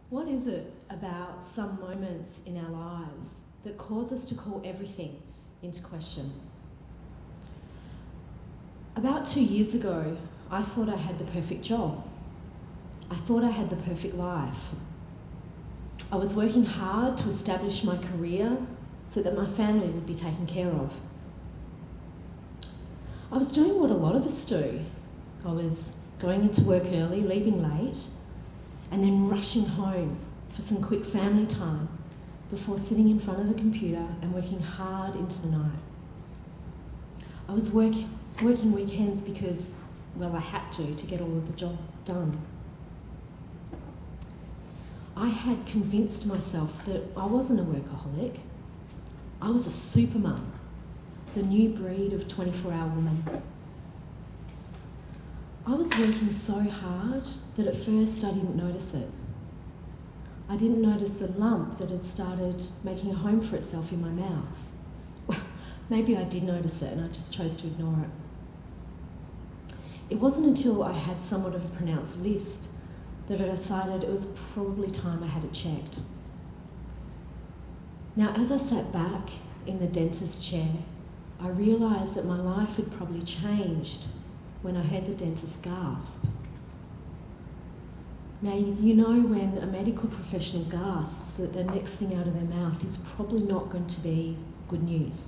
What is it about some moments in our lives that cause us to call everything into question? About 2 years ago, I thought I had the perfect job. I thought I had the perfect life. I was working hard to establish my career so that my family would be taken care of. I was doing what a lot of us do. I was going into work early, leaving late, and then rushing home for some quick family time before sitting in front of the computer and working hard into the night. I was working weekends because, well, I had to get all of the job done. I had convinced myself that I wasn't a workaholic. I was a super mum, the new breed of 24-hour woman. I was working so hard that at first I didn't notice it. I didn't notice the lump that had started making a home for itself in my mouth. Well, maybe I did notice it and I just chose to ignore it. It wasn't until I had somewhat of a pronounced lisp that I decided it was probably time I had it checked. Now, as I sat back in the dentist chair, I realised that my life had probably changed when I heard the dentist gasp. Now, you know when a medical professional gasps that the next thing out of their mouth is probably not going to be good news.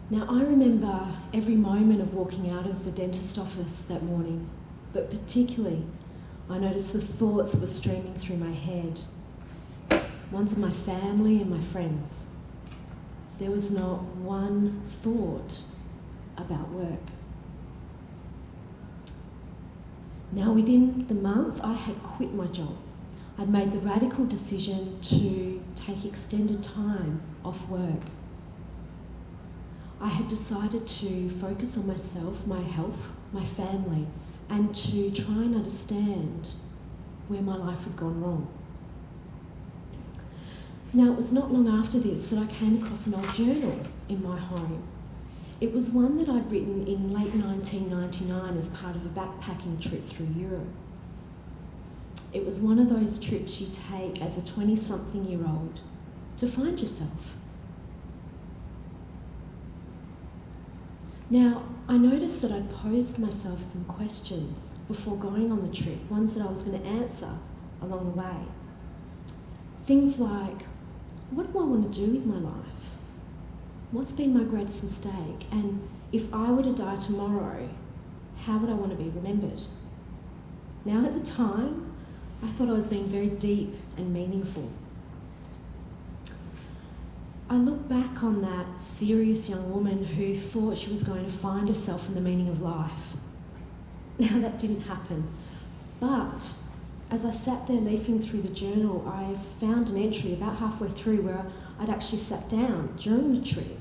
Now, I remember every moment of walking out of the dentist office that morning, but particularly I noticed the thoughts that were streaming through my head, ones of my family and my friends. There was not one thought about work. Now, within the month, I had quit my job. I'd made the radical decision to take extended time off work. I had decided to focus on myself, my health, my family, and to try and understand where my life had gone wrong. Now, it was not long after this that I came across an old journal in my home. It was one that I'd written in late 1999 as part of a backpacking trip through Europe. It was one of those trips you take as a 20-something-year-old to find yourself. Now, I noticed that I'd posed myself some questions before going on the trip, ones that I was going to answer along the way. Things like, what do I want to do with my life? What's been my greatest mistake? And if I were to die tomorrow, how would I want to be remembered? Now, at the time, I thought I was being very deep and meaningful. I look back on that serious young woman who thought she was going to find herself in the meaning of life. Now, that didn't happen. But as I sat there leafing through the journal, I found an entry about halfway through where I'd actually sat down during the trip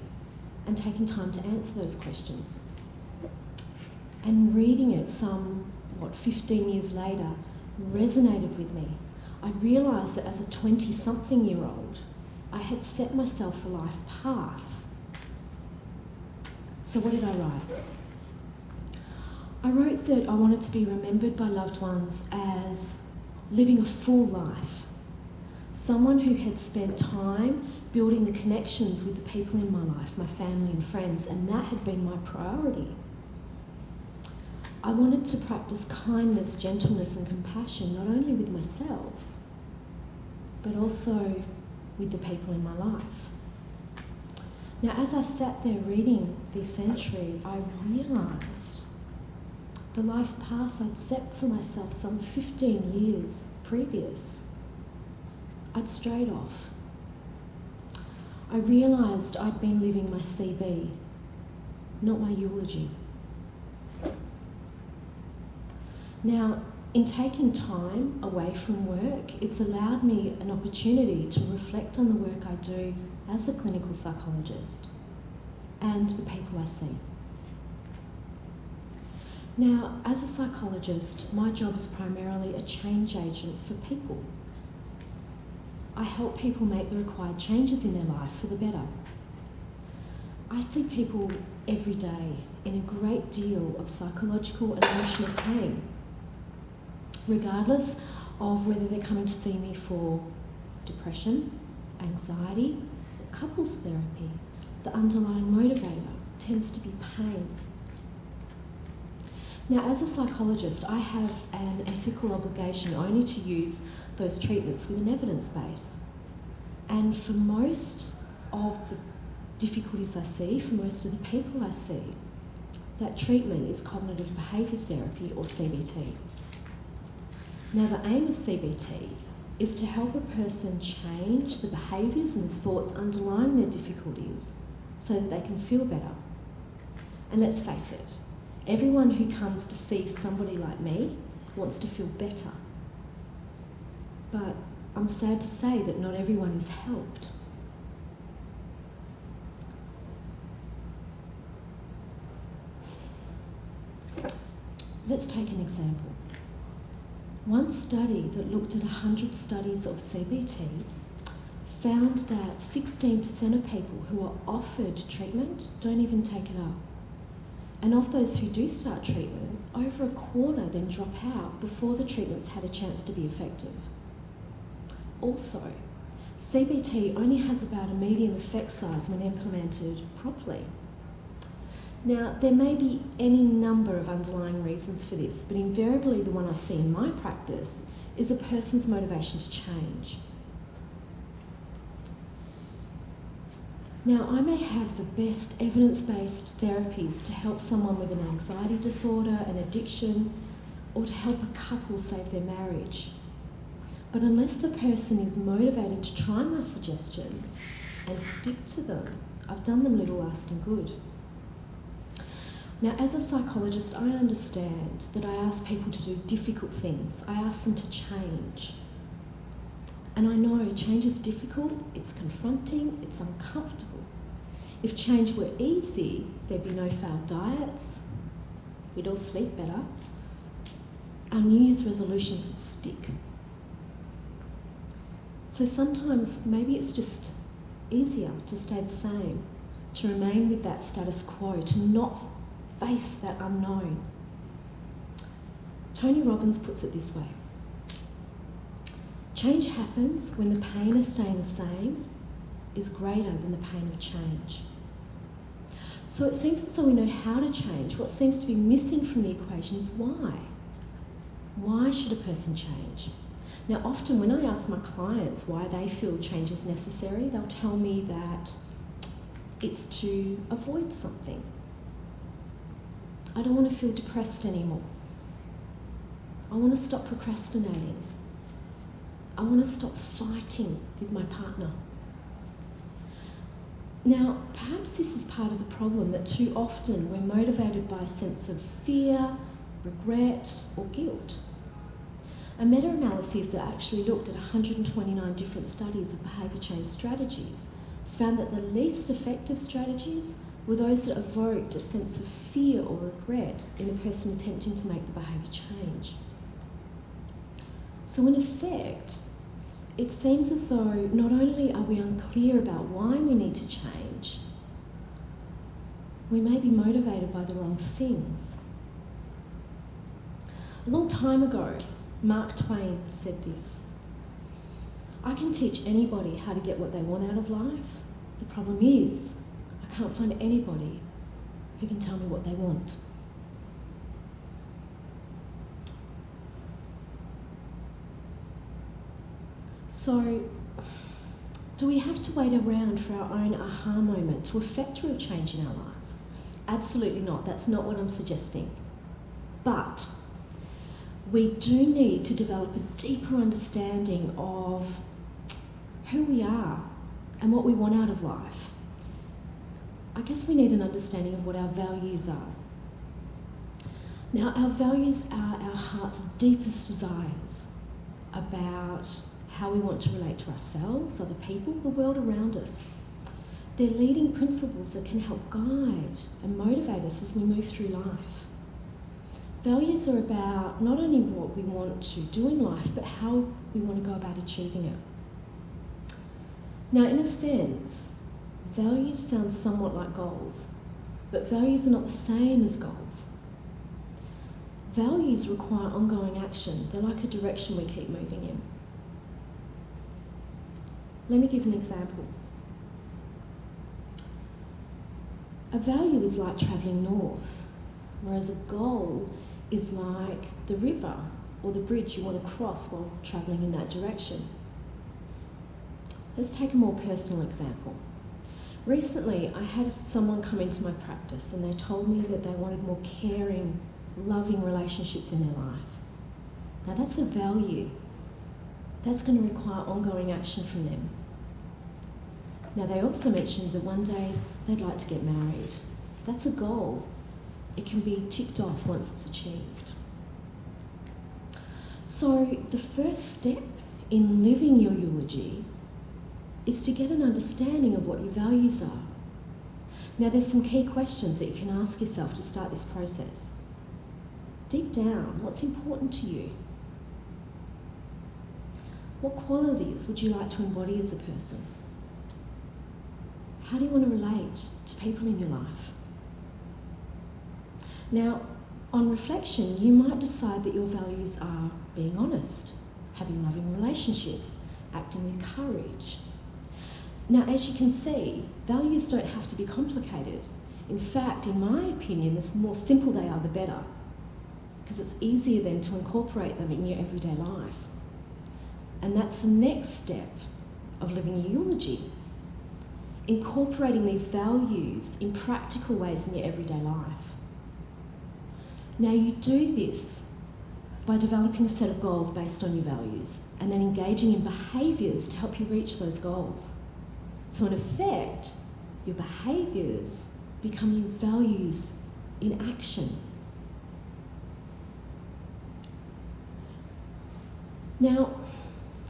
and taken time to answer those questions. And reading it 15 years later resonated with me. I realised that as a 20-something-year-old, I had set myself a life path. So what did I write? I wrote that I wanted to be remembered by loved ones as living a full life. Someone who had spent time building the connections with the people in my life, my family and friends, and that had been my priority. I wanted to practice kindness, gentleness and compassion, not only with myself, but also with the people in my life. Now, as I sat there reading this entry, I realised the life path I'd set for myself some 15 years previous, I'd strayed off. I realised I'd been living my CV, not my eulogy. Now, in taking time away from work, it's allowed me an opportunity to reflect on the work I do as a clinical psychologist and the people I see. Now, as a psychologist, my job is primarily a change agent for people. I help people make the required changes in their life for the better. I see people every day in a great deal of psychological and emotional pain. Regardless of whether they're coming to see me for depression, anxiety, or couples therapy. The underlying motivator tends to be pain. Now, as a psychologist, I have an ethical obligation only to use those treatments with an evidence base. And for most of the difficulties I see, for most of the people I see, that treatment is cognitive behaviour therapy, or CBT. Now, the aim of CBT is to help a person change the behaviours and the thoughts underlying their difficulties so that they can feel better. And let's face it, everyone who comes to see somebody like me wants to feel better. But I'm sad to say that not everyone is helped. Let's take an example. One study that looked at 100 studies of CBT found that 16% of people who are offered treatment don't even take it up. And of those who do start treatment, over a quarter then drop out before the treatments had a chance to be effective. Also, CBT only has about a medium effect size when implemented properly. Now, there may be any number of underlying reasons for this, but invariably the one I see in my practice is a person's motivation to change. Now, I may have the best evidence-based therapies to help someone with an anxiety disorder, an addiction, or to help a couple save their marriage. But unless the person is motivated to try my suggestions and stick to them, I've done them little lasting good. Now, as a psychologist, I understand that I ask people to do difficult things. I ask them to change. And I know change is difficult, it's confronting, it's uncomfortable. If change were easy, there'd be no failed diets, we'd all sleep better, our New Year's resolutions would stick. So sometimes maybe it's just easier to stay the same, to remain with that status quo, to not face that unknown. Tony Robbins puts it this way: change happens when the pain of staying the same is greater than the pain of change. So it seems as though we know how to change. What seems to be missing from the equation is why. Why should a person change? Now, often when I ask my clients why they feel change is necessary, they'll tell me that it's to avoid something. I don't want to feel depressed anymore. I want to stop procrastinating. I want to stop fighting with my partner. Now, perhaps this is part of the problem, that too often we're motivated by a sense of fear, regret, or guilt. A meta-analysis that actually looked at 129 different studies of behaviour change strategies found that the least effective strategies were those that evoked a sense of fear or regret in the person attempting to make the behaviour change. So in effect, it seems as though not only are we unclear about why we need to change, we may be motivated by the wrong things. A long time ago, Mark Twain said this: "I can teach anybody how to get what they want out of life. The problem is, I can't find anybody who can tell me what they want." So, do we have to wait around for our own aha moment to effect real change in our lives? Absolutely not. That's not what I'm suggesting. But we do need to develop a deeper understanding of who we are and what we want out of life. I guess we need an understanding of what our values are. Now, our values are our heart's deepest desires about how we want to relate to ourselves, other people, the world around us. They're leading principles that can help guide and motivate us as we move through life. Values are about not only what we want to do in life, but how we want to go about achieving it. Now, in a sense, values sound somewhat like goals, but values are not the same as goals. Values require ongoing action. They're like a direction we keep moving in. Let me give an example. A value is like travelling north, whereas a goal is like the river or the bridge you want to cross while travelling in that direction. Let's take a more personal example. Recently, I had someone come into my practice and they told me that they wanted more caring, loving relationships in their life. Now that's a value. That's going to require ongoing action from them. Now they also mentioned that one day they'd like to get married. That's a goal. It can be ticked off once it's achieved. So the first step in living your eulogy is to get an understanding of what your values are. Now there's some key questions that you can ask yourself to start this process. Deep down, what's important to you? What qualities would you like to embody as a person? How do you want to relate to people in your life? Now, on reflection, you might decide that your values are being honest, having loving relationships, acting with courage. Now, as you can see, values don't have to be complicated. In fact, in my opinion, the more simple they are, the better, because it's easier then to incorporate them in your everyday life. And that's the next step of living a eulogy, incorporating these values in practical ways in your everyday life. Now you do this by developing a set of goals based on your values and then engaging in behaviours to help you reach those goals. So in effect, your behaviours become your values in action. Now,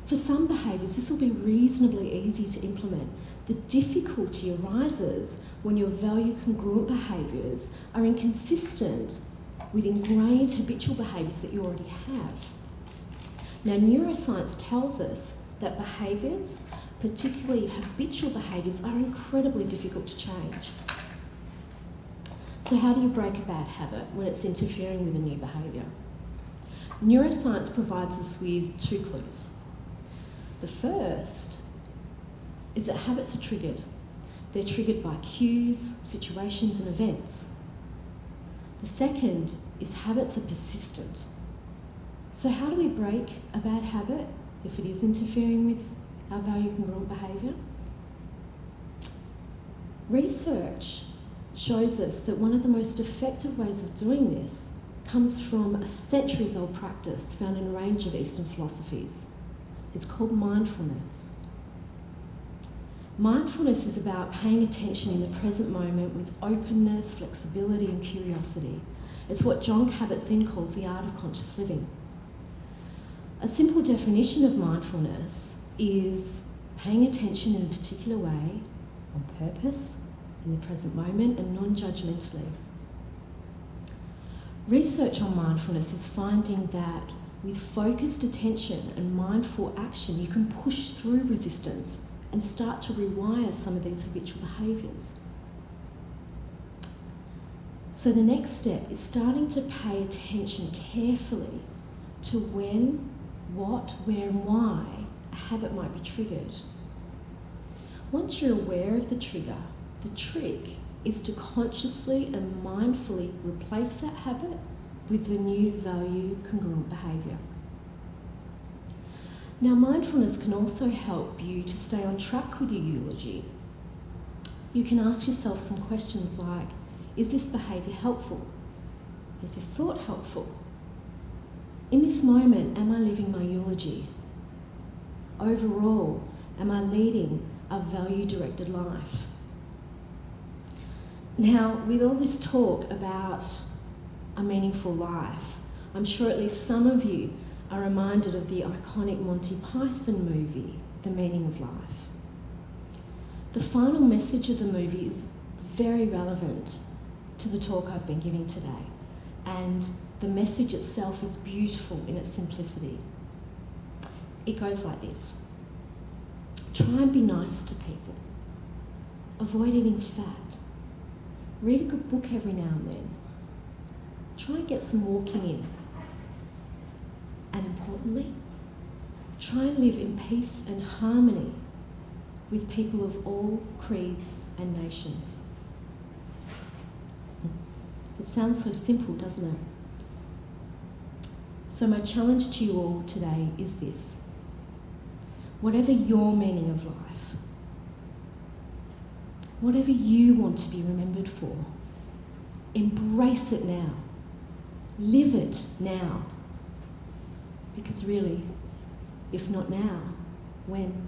for some behaviours, this will be reasonably easy to implement. The difficulty arises when your value congruent behaviours are inconsistent with ingrained habitual behaviours that you already have. Now, neuroscience tells us that behaviours, particularly habitual behaviours, are incredibly difficult to change. So how do you break a bad habit when it's interfering with a new behaviour? Neuroscience provides us with two clues. The first is that habits are triggered. They're triggered by cues, situations, and events. The second is habits are persistent. So how do we break a bad habit if it is interfering with our value congruent behaviour? Research shows us that one of the most effective ways of doing this comes from a centuries-old practice found in a range of Eastern philosophies. It's called mindfulness. Mindfulness is about paying attention in the present moment with openness, flexibility, and curiosity. It's what John Kabat-Zinn calls the art of conscious living. A simple definition of mindfulness is paying attention in a particular way, on purpose, in the present moment, and non-judgmentally. Research on mindfulness is finding that with focused attention and mindful action, you can push through resistance and start to rewire some of these habitual behaviours. So the next step is starting to pay attention carefully to when, what, where and why a habit might be triggered. Once you're aware of the trigger, the trick is to consciously and mindfully replace that habit with the new value congruent behaviour. Now, mindfulness can also help you to stay on track with your eulogy. You can ask yourself some questions like, is this behaviour helpful? Is this thought helpful? In this moment, am I living my eulogy? Overall, am I leading a value-directed life? Now, with all this talk about a meaningful life, I'm sure at least some of you are reminded of the iconic Monty Python movie, The Meaning of Life. The final message of the movie is very relevant to the talk I've been giving today, and the message itself is beautiful in its simplicity. It goes like this: try and be nice to people. Avoid eating fat. Read a good book every now and then. try and get some walking in. And importantly, try and live in peace and harmony with people of all creeds and nations. It sounds so simple, doesn't it? So my challenge to you all today is this. Whatever your meaning of life, whatever you want to be remembered for, embrace it now. Live it now. Because really, if not now, when?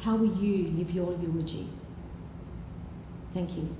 How will you live your eulogy? Thank you.